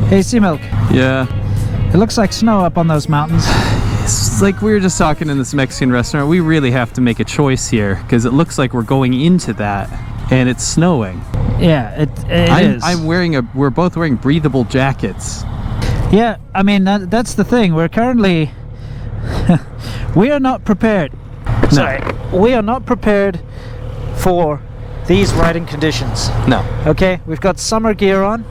Hey, Sea Milk. Yeah. It looks like snow up on those mountains. It's like we were just talking in this Mexican restaurant. We really have to make a choice here because it looks like we're going into that and it's snowing. Yeah, it is. We're both wearing breathable jackets. Yeah, I mean, that's the thing. We're currently... we are not prepared. Sorry. We are not prepared for these riding conditions. No. Okay, we've got summer gear on.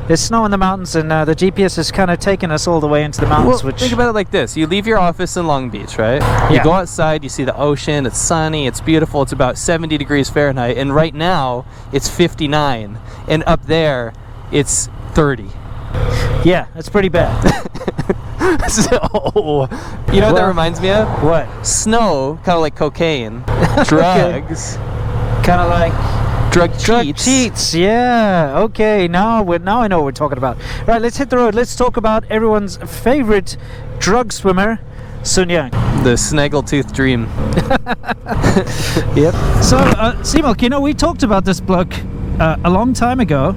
There's snow in the mountains, and the GPS has kind of taken us all the way into the mountains. Well, think about it like this. You leave your office in Long Beach, right? Yeah. You go outside, you see the ocean, it's sunny, it's beautiful, it's about 70 degrees Fahrenheit, and right now, it's 59. And up there, it's 30. Yeah, that's pretty bad. So, you know what that reminds me of? What? Snow, kind of like cocaine. Drugs. Kind of like... Drug cheats, yeah. Okay, now I know what we're talking about. Right, let's hit the road. Let's talk about everyone's favorite drug swimmer, Sun Yang. The snaggletooth dream. Yep. So, Seamilk, you know, we talked about this bloke a long time ago.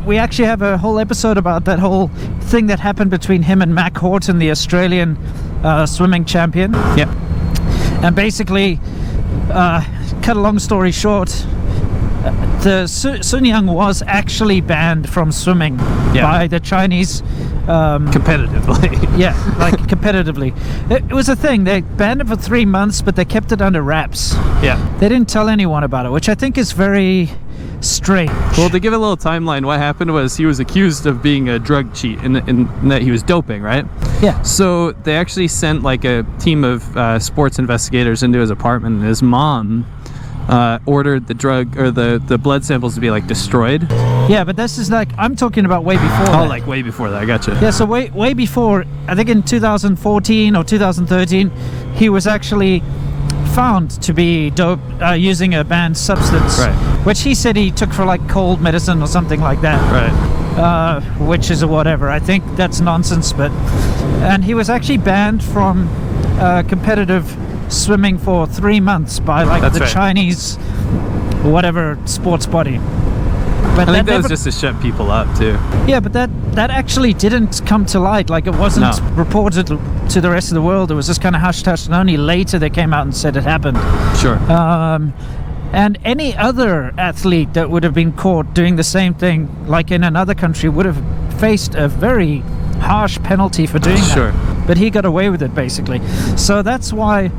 We actually have a whole episode about that whole thing that happened between him and Mac Horton, the Australian swimming champion. Yep. And basically, cut a long story short, Sun Yang was actually banned from swimming by the Chinese. Competitively. Yeah, like competitively. It was a thing. They banned it for 3 months, but they kept it under wraps. Yeah. They didn't tell anyone about it, which I think is very strange. Well, to give a little timeline, what happened was he was accused of being a drug cheat in that he was doping, right? Yeah. So they actually sent like a team of sports investigators into his apartment, and his mom ordered the drug or the blood samples to be like destroyed. Yeah, but this is like, I'm talking about way before Oh, that. like way before that. I gotcha. Yeah, so way before, I think in 2014 or 2013, he was actually found to be dope using a banned substance, Right. which he said he took for like cold medicine or something like that. Right. Which is a whatever. I think that's nonsense, and he was actually banned from competitive swimming for 3 months by like That's the right. Chinese whatever sports body. But I think that was just to shut people up too. Yeah, but that actually didn't come to light. Like, it wasn't reported to the rest of the world. It was just kind of hush-hush, and only later they came out and said it happened. Sure. And any other athlete that would have been caught doing the same thing, like in another country, would have faced a very harsh penalty for doing that. Sure. But he got away with it, basically. So that's why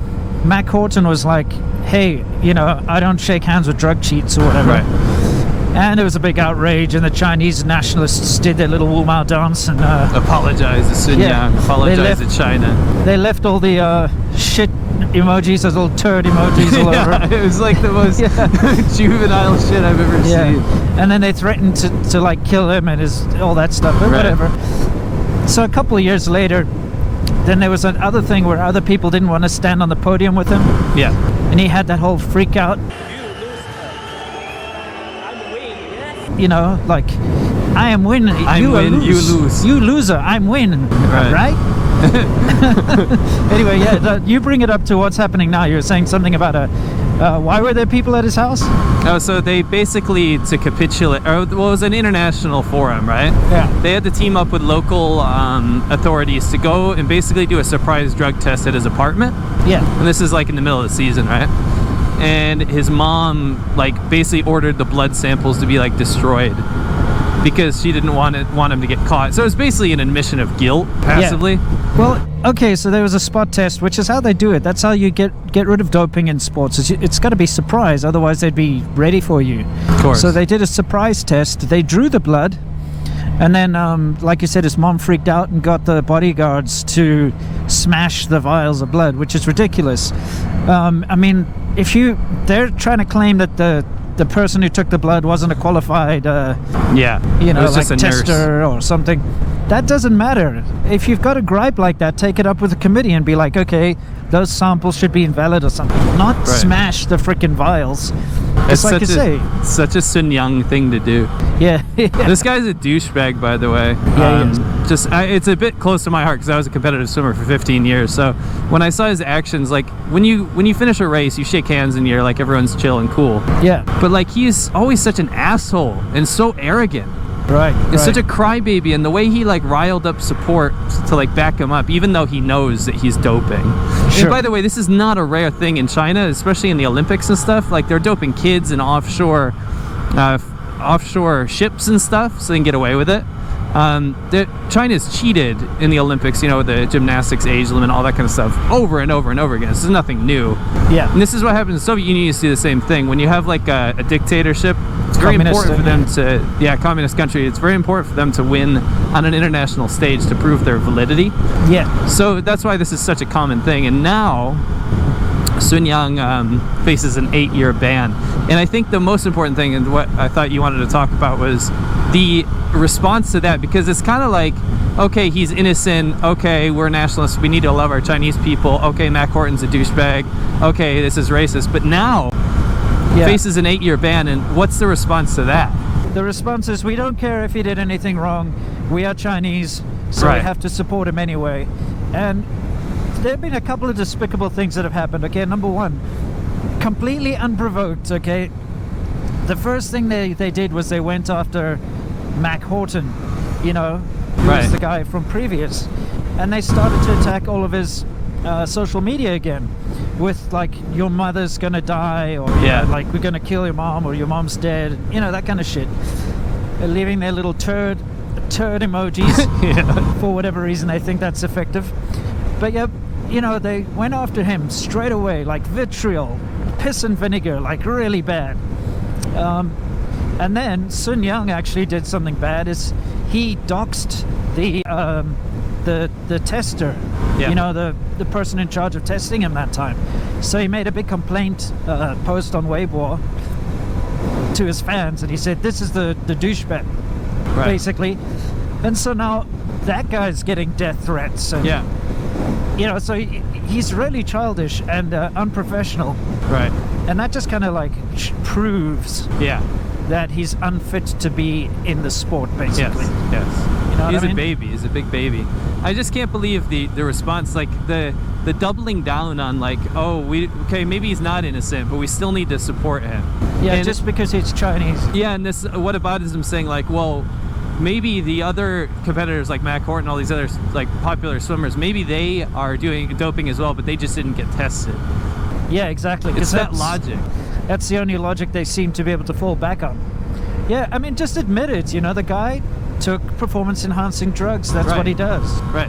Mac Horton was like, hey, you know, I don't shake hands with drug cheats or whatever. Right. And there was a big outrage, and the Chinese nationalists did their little Wu Mao dance and Apologize to Sun Yang. Apologize to China. They left all the shit emojis, those little turd emojis all over. It was like the most juvenile shit I've ever seen. And then they threatened to like kill him and all that stuff, but whatever. So a couple of years later, then there was another thing where other people didn't want to stand on the podium with him. Yeah. And he had that whole freak out. You know, like, I am winning. I'm win, you lose. You loser, I'm winning. Right? Anyway, you bring it up to what's happening now. You were saying something about why were there people at his house? Oh, so they basically, to capitulate, well, it was an international forum, right? Yeah. They had to team up with local authorities to go and basically do a surprise drug test at his apartment. Yeah. And this is like in the middle of the season, right? And his mom like basically ordered the blood samples to be like destroyed because she didn't want him to get caught. So it was basically an admission of guilt, passively. Yeah. Well, okay, so there was a spot test, which is how they do it. That's how you get rid of doping in sports. It's got to be surprise, otherwise they'd be ready for you. Of course. So they did a surprise test. They drew the blood, and then, like you said, his mom freaked out and got the bodyguards to smash the vials of blood, which is ridiculous. I mean, they're trying to claim that the person who took the blood wasn't a qualified, you know, like tester or something. That doesn't matter. If you've got a gripe like that, take it up with the committee and be like, okay, those samples should be invalid or something. Not smash the freaking vials. It's like you say. Such a Sun Yang thing to do. Yeah. This guy's a douchebag, by the way. It's a bit close to my heart because I was a competitive swimmer for 15 years. So when I saw his actions, like when you finish a race, you shake hands and you're like everyone's chill and cool. Yeah. But like he's always such an asshole and so arrogant. Right. He's such a crybaby, and the way he like riled up support to like back him up, even though he knows that he's doping. Sure. And by the way, this is not a rare thing in China, especially in the Olympics and stuff. Like they're doping kids in offshore ships and stuff, so they can get away with it. China's cheated in the Olympics, with the gymnastics age limit, all that kind of stuff, over and over and over again. This is nothing new. Yeah. And this is what happens in the Soviet Union. You see the same thing. When you have like a dictatorship, it's very important for them to, communist country, it's very important for them to win on an international stage to prove their validity. Yeah. So that's why this is such a common thing. And now Sun Yang faces an 8-year ban. And I think the most important thing, and what I thought you wanted to talk about, was the response to that, because it's kind of like, okay, he's innocent, okay, we're nationalists, we need to love our Chinese people, okay, Matt Horton's a douchebag, okay, this is racist, but now faces an 8-year ban, and what's the response to that? The response is, we don't care if he did anything wrong, we are Chinese, so we have to support him anyway. And there have been a couple of despicable things that have happened. Okay, number one, completely unprovoked. Okay, the first thing they did was they went after Mac Horton, who was the guy from previous, and they started to attack all of his social media again with like, your mother's gonna die, or like, we're gonna kill your mom, or your mom's dead, that kind of shit. They're leaving their little turd emojis for whatever reason they think that's effective. But they went after him straight away, like vitriol, piss and vinegar, like really bad. And then Sun Yang actually did something bad. Is he doxed the tester, the person in charge of testing him that time. So he made a big complaint post on Weibo to his fans, and he said, "This is the douchebag," basically. And so now that guy's getting death threats. And, so he's really childish and unprofessional. Right. And that just kind of like proves that he's unfit to be in the sport, basically. Yes. He's a baby. He's a big baby. I just can't believe the response, like the doubling down on like, maybe he's not innocent, but we still need to support him. Yeah, and just because he's Chinese. Yeah, and this whataboutism saying like, well, maybe the other competitors like Matt Horton, all these other like popular swimmers, maybe they are doing doping as well, but they just didn't get tested. Yeah, exactly. It's that logic. That's the only logic they seem to be able to fall back on. Yeah, I mean, just admit it. The guy took performance-enhancing drugs. That's what he does. Right.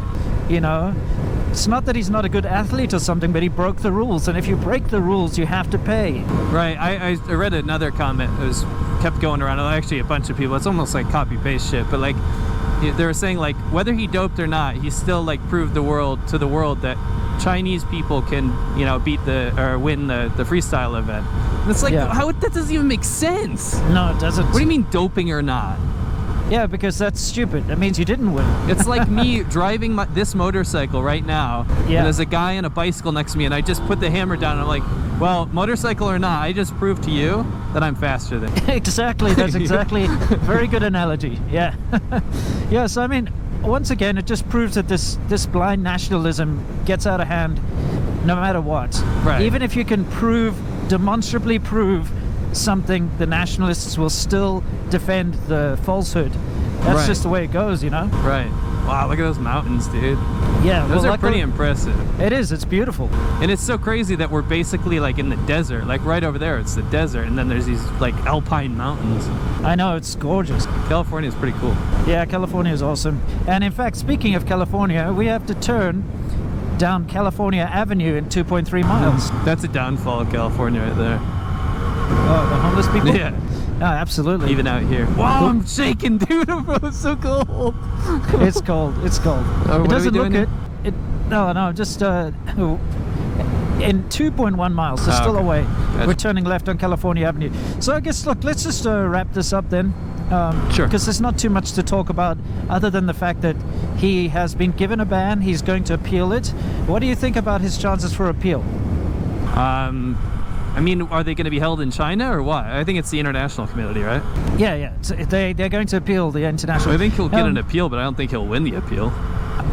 It's not that he's not a good athlete or something, but he broke the rules. And if you break the rules, you have to pay. Right. I read another comment that kept going around. Actually, a bunch of people. It's almost like copy-paste shit. But like, they were saying like, whether he doped or not, he still like proved to the world that Chinese people can, win the freestyle event. And it's like, how that doesn't even make sense. No, it doesn't. What do you mean doping or not? Yeah, because that's stupid. That means you didn't win. It's like me driving this motorcycle right now, and there's a guy on a bicycle next to me, and I just put the hammer down, and I'm like, well, motorcycle or not, I just proved to you that I'm faster than you. Exactly, that's exactly very good analogy. Yeah. Yeah, so I mean, once again, it just proves that this blind nationalism gets out of hand no matter what. Right. Even if you can demonstrably prove something, the nationalists will still defend the falsehood. That's just the way it goes, Right. Wow, look at those mountains, dude. Yeah, those are pretty impressive. It is. It's beautiful. And it's so crazy that we're basically like in the desert. Like right over there, it's the desert, and then there's these like alpine mountains. I know, it's gorgeous. California is pretty cool. Yeah, California is awesome. And in fact, speaking of California, we have to turn down California Avenue in 2.3 miles. That's a downfall of California right there. Oh, the homeless people? Yeah. Oh, absolutely. Even out here. Wow, I'm shaking, dude. Bro, it's so cold. It's cold. It's cold. It doesn't look it. No, just in 2.1 miles, so still away. Gotcha. We're turning left on California Avenue. So I guess, look, let's just wrap this up then. Sure. Because there's not too much to talk about other than the fact that he has been given a ban. He's going to appeal it. What do you think about his chances for appeal? I mean, are they going to be held in China or what? I think it's the international community, right? Yeah. They're going to appeal the international. I think he'll get an appeal, but I don't think he'll win the appeal.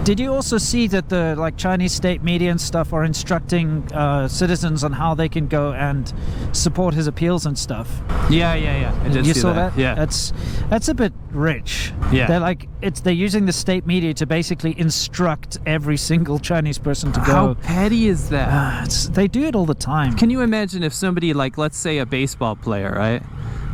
Did you also see that the Chinese state media and stuff are instructing citizens on how they can go and support his appeals and stuff? Yeah. I did you see saw that? Yeah. That's a bit rich. Yeah. They're using the state media to basically instruct every single Chinese person to go. How petty is that? They do it all the time. Can you imagine if somebody let's say a baseball player, right?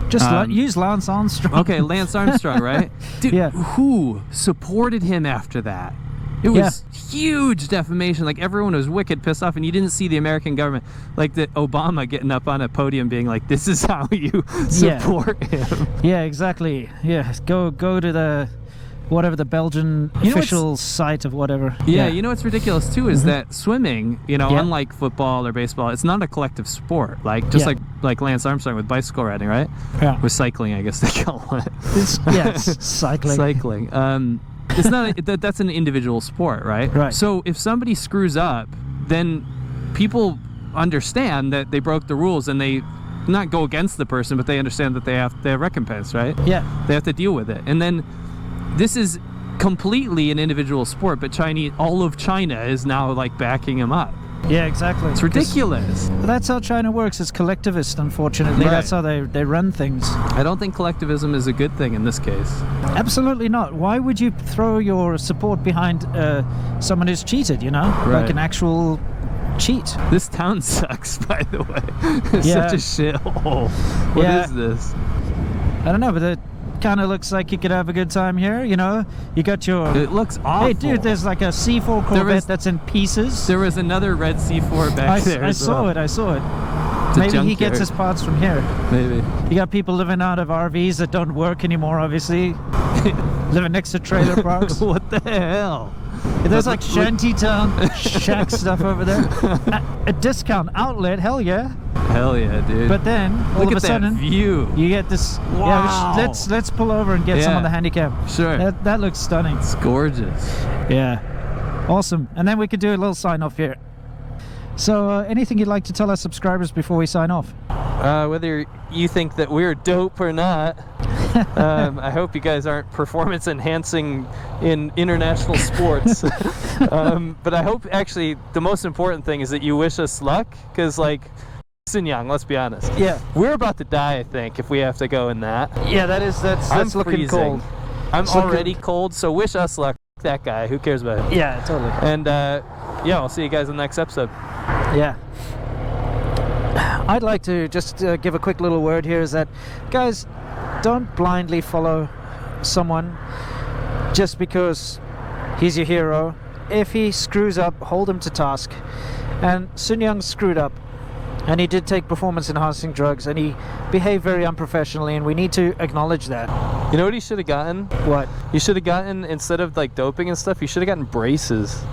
Just use Lance Armstrong. Okay, Lance Armstrong, right? Dude, Yeah. Who supported him after that? It was huge defamation. Everyone was wicked pissed off, and you didn't see the American government, the Obama getting up on a podium being like, "This is how you support him." Yeah, exactly. Yeah, go to the Belgian official site of whatever. Yeah, you know what's ridiculous too is that swimming, unlike football or baseball, it's not a collective sport. Like Lance Armstrong with bicycle riding, right? Yeah. With cycling, I guess they call it. It's cycling. Cycling. It's not that's an individual sport, right? Right. So if somebody screws up, then people understand that they broke the rules and they not go against the person, but they understand that they have recompense, right? Yeah. They have to deal with it. And then this is completely an individual sport, but all of China is now backing him up. Yeah, exactly. It's ridiculous. That's how China works. It's collectivist, unfortunately. Right. That's how they run things. I don't think collectivism is a good thing in this case. Absolutely not. Why would you throw your support behind someone who's cheated, Right. Like an actual cheat? This town sucks, by the way. It's Yeah. such a shithole. What is this? I don't know, but it kind of looks like you could have a good time here, You got your... It looks awful. Hey, dude, there's a C4 Corvette that's in pieces. There was another red C4 back there. I saw it. Maybe he gets his parts from here. Maybe. You got people living out of RVs that don't work anymore, obviously. Living next to trailer parks. What the hell? There's shantytown shack stuff over there. A discount outlet, hell yeah. Hell yeah, dude. But then all Look of a at sudden that view. you get this. Wow. Yeah, let's pull over and get some on the handicap. Sure. That looks stunning. It's gorgeous. Yeah, awesome. And then we could do a little sign off here. So anything you'd like to tell our subscribers before we sign off? Whether you think that we're dope or not, I hope you guys aren't performance enhancing in international sports. But I hope actually the most important thing is that you wish us luck, because Sun Yang, let's be honest. Yeah. We're about to die, I think, if we have to go in that. Yeah, that's looking freezing. cold. I'm already cold, so wish us luck. That guy, who cares about him? Yeah, totally. And I'll see you guys in the next episode. Yeah. I'd like to just give a quick little word here is that, guys, don't blindly follow someone just because he's your hero. If he screws up, hold him to task. And Sun Yang screwed up, and he did take performance-enhancing drugs, and he behaved very unprofessionally, and we need to acknowledge that. You know what he should have gotten? What? He should have gotten, instead of doping and stuff, he should have gotten braces.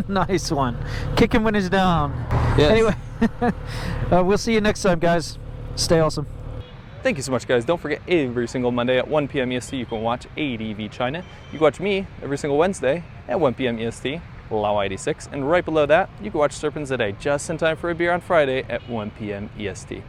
Nice one. Kick him when he's down. Yes. Anyway, we'll see you next time, guys. Stay awesome. Thank you so much, guys. Don't forget, every single Monday at 1 p.m. EST, you can watch ADV China. You can watch me every single Wednesday at 1 p.m. EST, Lao 86. And right below that, you can watch Serpents a Day just in time for a beer on Friday at 1 p.m. EST.